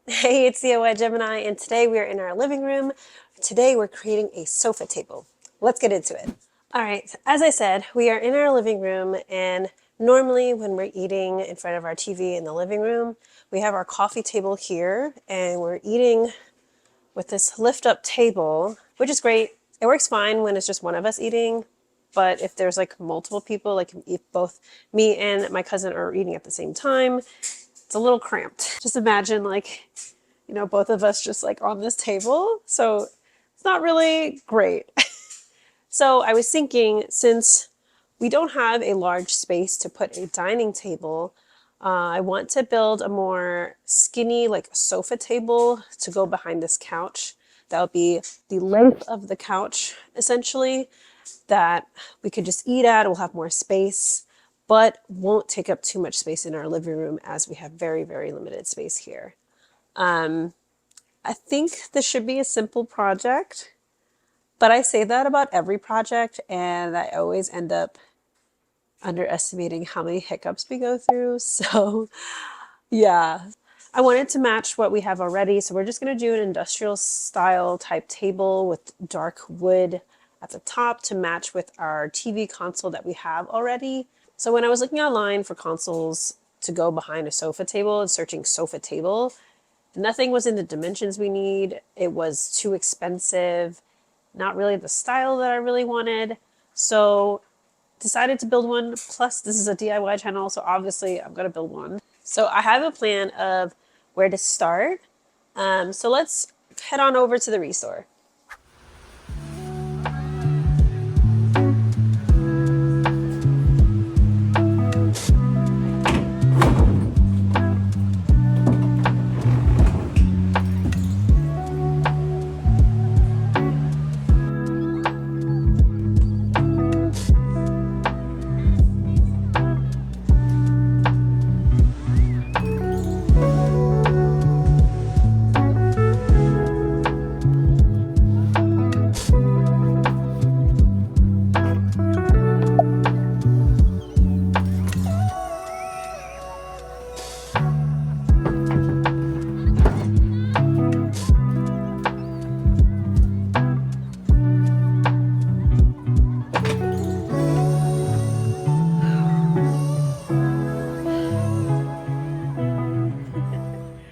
Hey, it's the Gemini, and today we are in our living room. Today we're creating a sofa table. Let's get into it. All right, as I said, we are in our living room, and normally when we're eating in front of our TV in the living room, we have our coffee table here, and we're eating with this lift up table, which is great. It works fine when it's just one of us eating, but if there's like multiple people, like if both me and my cousin are eating at the same time, it's a little cramped. Just imagine like, both of us just like on this table. So it's not really great. So I was thinking, since we don't have a large space to put a dining table, I want to build a more skinny, like sofa table to go behind this couch. That would be the length of the couch, essentially, that we could just eat at. We'll have more space, but won't take up too much space in our living room as we have very, very limited space here. I think this should be a simple project, but I say that about every project, and I always end up underestimating how many hiccups we go through. So, yeah, I wanted to match what we have already. So, we're just going to do an industrial style type table with dark wood at the top to match with our TV console that we have already. So, when I was looking online for consoles to go behind a sofa table and searching sofa table, nothing was in the dimensions we need. It was too expensive, not really the style that I really wanted. So decided to build one. Plus, this is a DIY channel, so obviously I'm gonna build one. So I have a plan of where to start. So let's head on over to the restore.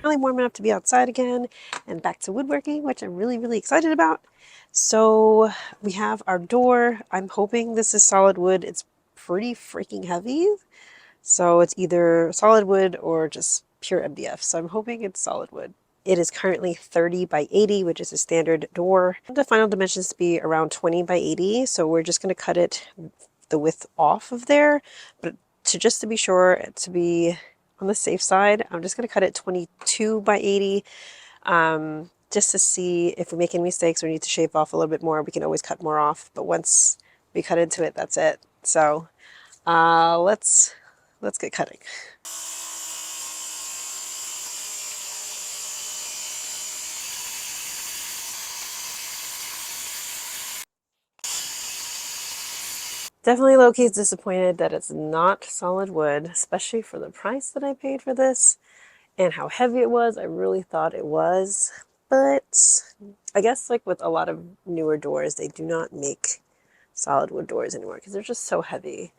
Finally warm enough to be outside again and back to woodworking, which I'm really, really excited about. So we have our door. I'm hoping this is solid wood. It's pretty freaking heavy. So it's either solid wood or just pure MDF. So I'm hoping it's solid wood. It is currently 30 by 80, which is a standard door. The final dimensions to be around 20 by 80. So we're just going to cut it the width off of there. But to be sure, to be on the safe side, I'm just going to cut it 22 by 80. Just to see if we make any mistakes or need to shave off a little bit more, we can always cut more off. But once we cut into it, that's it. So let's get cutting. Definitely low-key disappointed that it's not solid wood, especially for the price that I paid for this and how heavy it was. I really thought it was, but I guess like with a lot of newer doors, they do not make solid wood doors anymore because they're just so heavy.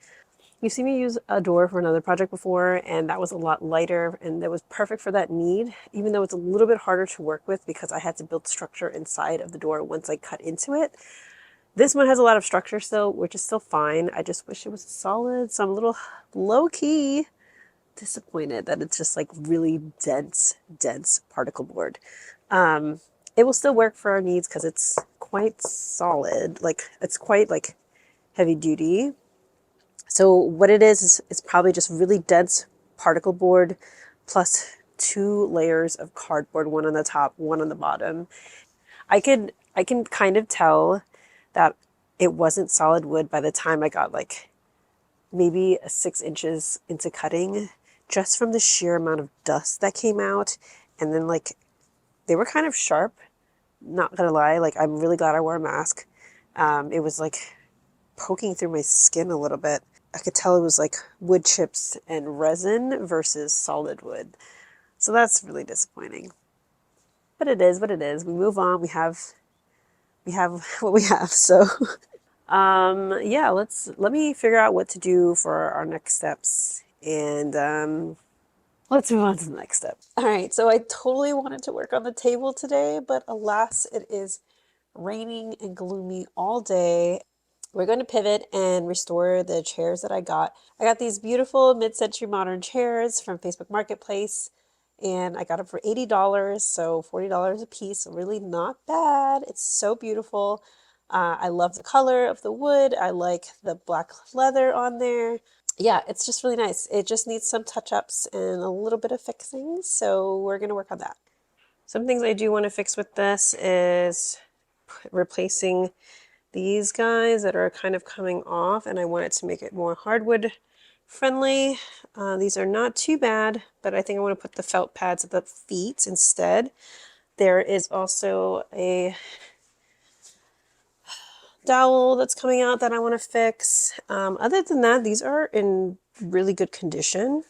You've seen me use a door for another project before, and that was a lot lighter, and that was perfect for that need, even though it's a little bit harder to work with because I had to build structure inside of the door once I cut into it. This one has a lot of structure still, which is still fine. I just wish it was solid, so I'm a little low-key disappointed that it's just like really dense particle board. It will still work for our needs because it's quite solid. Like, it's quite like heavy duty. So what it is it's probably just really dense particle board plus 2 layers of cardboard, one on the top, one on the bottom. I can kind of tell that it wasn't solid wood by the time I got like maybe 6 inches into cutting, just from the sheer amount of dust that came out. And then like they were kind of sharp, not gonna lie. Like, I'm really glad I wore a mask. It was like poking through my skin a little bit. I could tell it was like wood chips and resin versus solid wood. So that's really disappointing. but it is what it is. We move on. We have what we have. So yeah, let me figure out what to do for our next steps, and let's move on to the next step. All right, so I totally wanted to work on the table today, but alas, it is raining and gloomy all day. We're going to pivot and restore the chairs that I got. I got these beautiful mid-century modern chairs from Facebook Marketplace, and I got them for $80, so $40 a piece. So really not bad. It's so beautiful. I love the color of the wood. I like the black leather on there. Yeah, it's just really nice. It just needs some touch-ups and a little bit of fixing, so we're going to work on that. Some things I do want to fix with this is replacing these guys that are kind of coming off, and I want it to make it more hardwood friendly. These are not too bad, but I think I want to put the felt pads at the feet instead. There is also a dowel that's coming out that I want to fix. Other than that, these are in really good condition.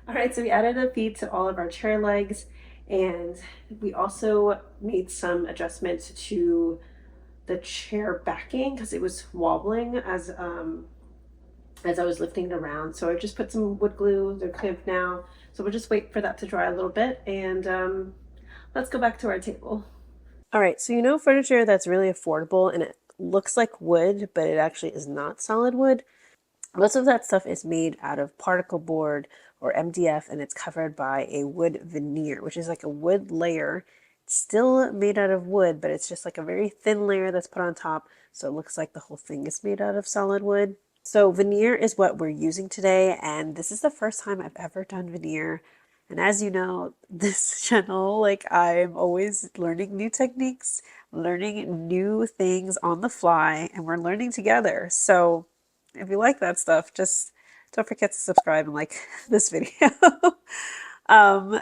All right, so we added a feet to all of our chair legs, and we also made some adjustments to the chair backing because it was wobbling as I was lifting it around. So I just put some wood glue. They're crimped now, so we'll just wait for that to dry a little bit, and let's go back to our table. All right, so you know furniture that's really affordable and it looks like wood, but it actually is not solid wood. Most of that stuff is made out of particle board or MDF, and it's covered by a wood veneer, which is like a wood layer. It's still made out of wood, but it's just like a very thin layer that's put on top, so it looks like the whole thing is made out of solid wood. So veneer is what we're using today, and this is the first time I've ever done veneer. And as you know, this channel, like I'm always learning new techniques, learning new things on the fly, and we're learning together. So if you like that stuff, just don't forget to subscribe and like this video.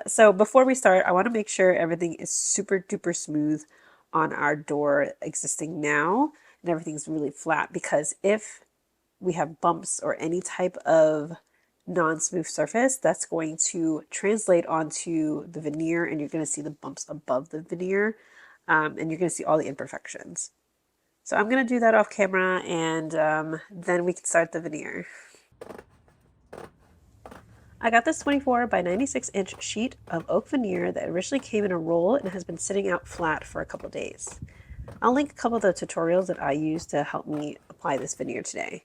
So before we start, I want to make sure everything is super duper smooth on our door existing now, and everything's really flat, because if we have bumps or any type of non-smooth surface, that's going to translate onto the veneer, and you're going to see the bumps above the veneer, and you're going to see all the imperfections. So I'm going to do that off camera, and then we can start the veneer. I got this 24 by 96 inch sheet of oak veneer that originally came in a roll and has been sitting out flat for a couple days. I'll link a couple of the tutorials that I used to help me apply this veneer today.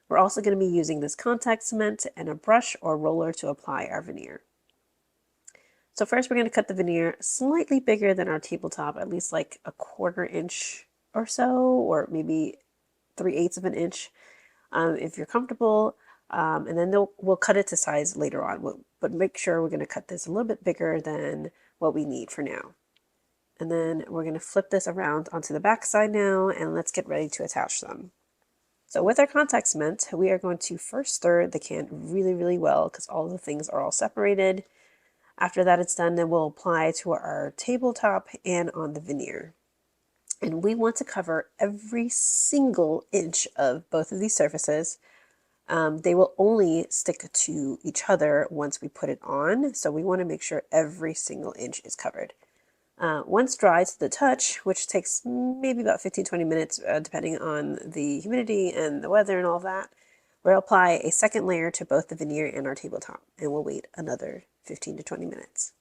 We're also going to be using this contact cement and a brush or roller to apply our veneer. So first we're going to cut the veneer slightly bigger than our tabletop, at least like a 1/4 inch or so, or maybe 3/8 of an inch, if you're comfortable. And then we'll cut it to size later on, but make sure we're going to cut this a little bit bigger than what we need for now. And then we're going to flip this around onto the back side now, and let's get ready to attach them. So with our contact cement, we are going to first stir the can really, really well because all the things are all separated. After that it's done, then we'll apply to our tabletop and on the veneer. And we want to cover every single inch of both of these surfaces. They will only stick to each other once we put it on, so we want to make sure every single inch is covered. Once dry to the touch, which takes maybe about 15-20 minutes, depending on the humidity and the weather and all that, we'll apply a second layer to both the veneer and our tabletop, and we'll wait another 15 to 20 minutes.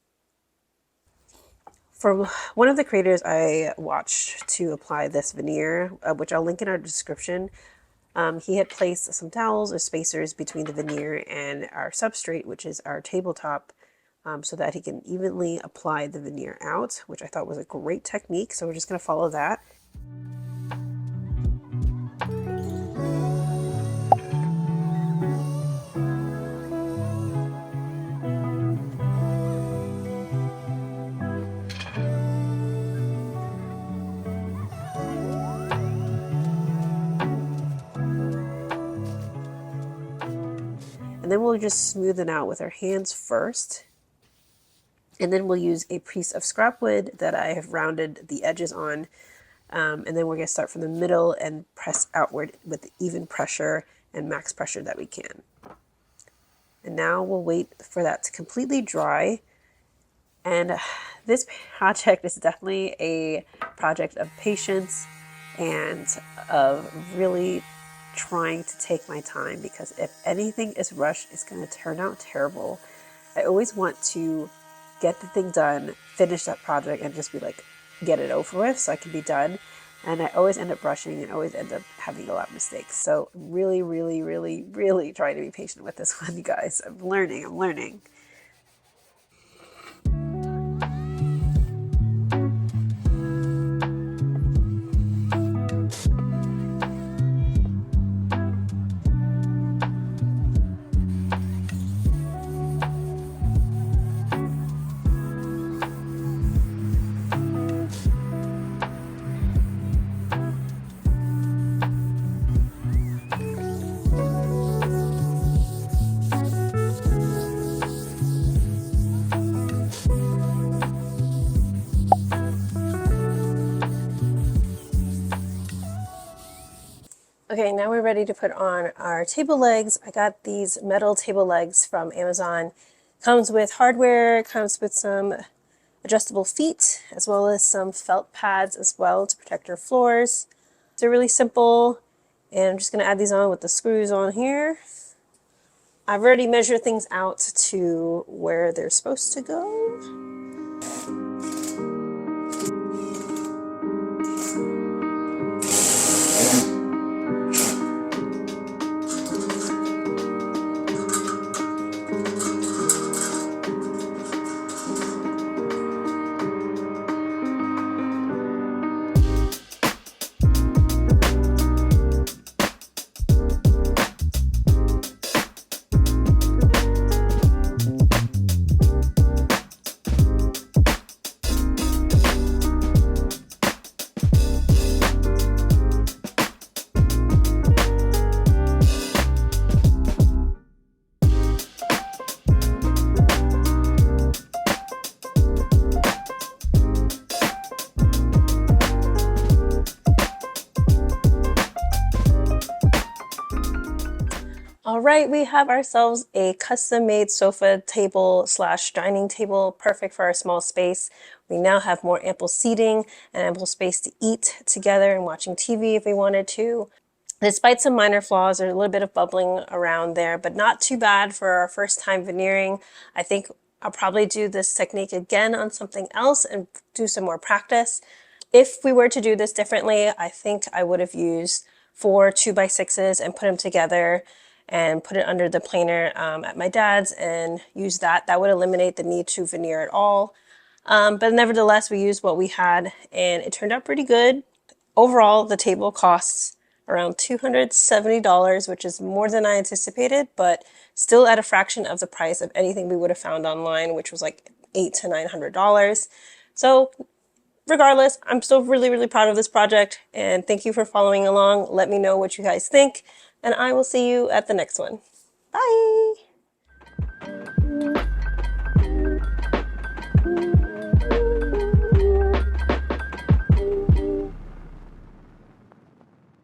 For one of the creators I watched to apply this veneer, which I'll link in our description, he had placed some dowels or spacers between the veneer and our substrate, which is our tabletop, so that he can evenly apply the veneer out, which I thought was a great technique. So we're just going to follow that. And then we'll just smooth it out with our hands first. And then we'll use a piece of scrap wood that I have rounded the edges on. And then we're going to start from the middle and press outward with even pressure and max pressure that we can. And now we'll wait for that to completely dry. And this project is definitely a project of patience and of really trying to take my time, because if anything is rushed, it's going to turn out terrible. I always want to get the thing done, finish that project, and just be like, get it over with so I can be done. And I always end up rushing and always end up having a lot of mistakes. So really, really, really, really trying to be patient with this one, you guys. I'm learning. Okay, now we're ready to put on our table legs. I got these metal table legs from Amazon. Comes with hardware, comes with some adjustable feet, as well as some felt pads as well to protect your floors. They're really simple, and I'm just going to add these on with the screws on here. I've already measured things out to where they're supposed to go. All right, we have ourselves a custom-made sofa table slash dining table, perfect for our small space. We now have more ample seating and ample space to eat together and watching TV if we wanted to. Despite some minor flaws, there's a little bit of bubbling around there, but not too bad for our first time veneering. I think I'll probably do this technique again on something else and do some more practice. If we were to do this differently, I think I would have used 4 2x6s and put them together and put it under the planer at my dad's and use that. That would eliminate the need to veneer at all. But nevertheless, we used what we had and it turned out pretty good. Overall, the table costs around $270, which is more than I anticipated, but still at a fraction of the price of anything we would have found online, which was like $800 to $900. So regardless, I'm still really, really proud of this project, and thank you for following along. Let me know what you guys think, and I will see you at the next one. Bye!